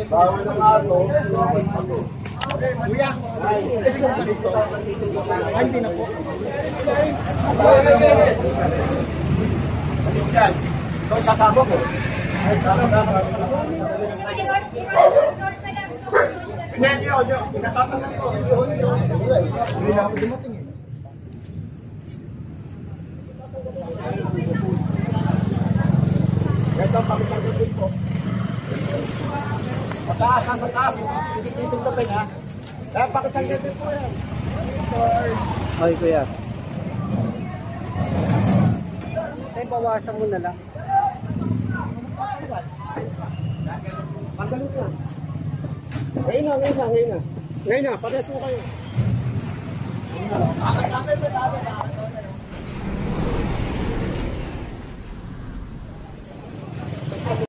Bawal na nga ito. Kuya, hindi na po. Ito sasama ko. Hindi pinatatangan ko. Hindi na ako dumating eh. Ito ang pakitagin ko. Mataas, sa taas. Titik-titik ko pa ha. Kaya pakitagin ko yan. Ay, kuya. Ay, bawasan mo na lang. Pagdalit na. Ngayon na. Ngayon na, pares mo kayo.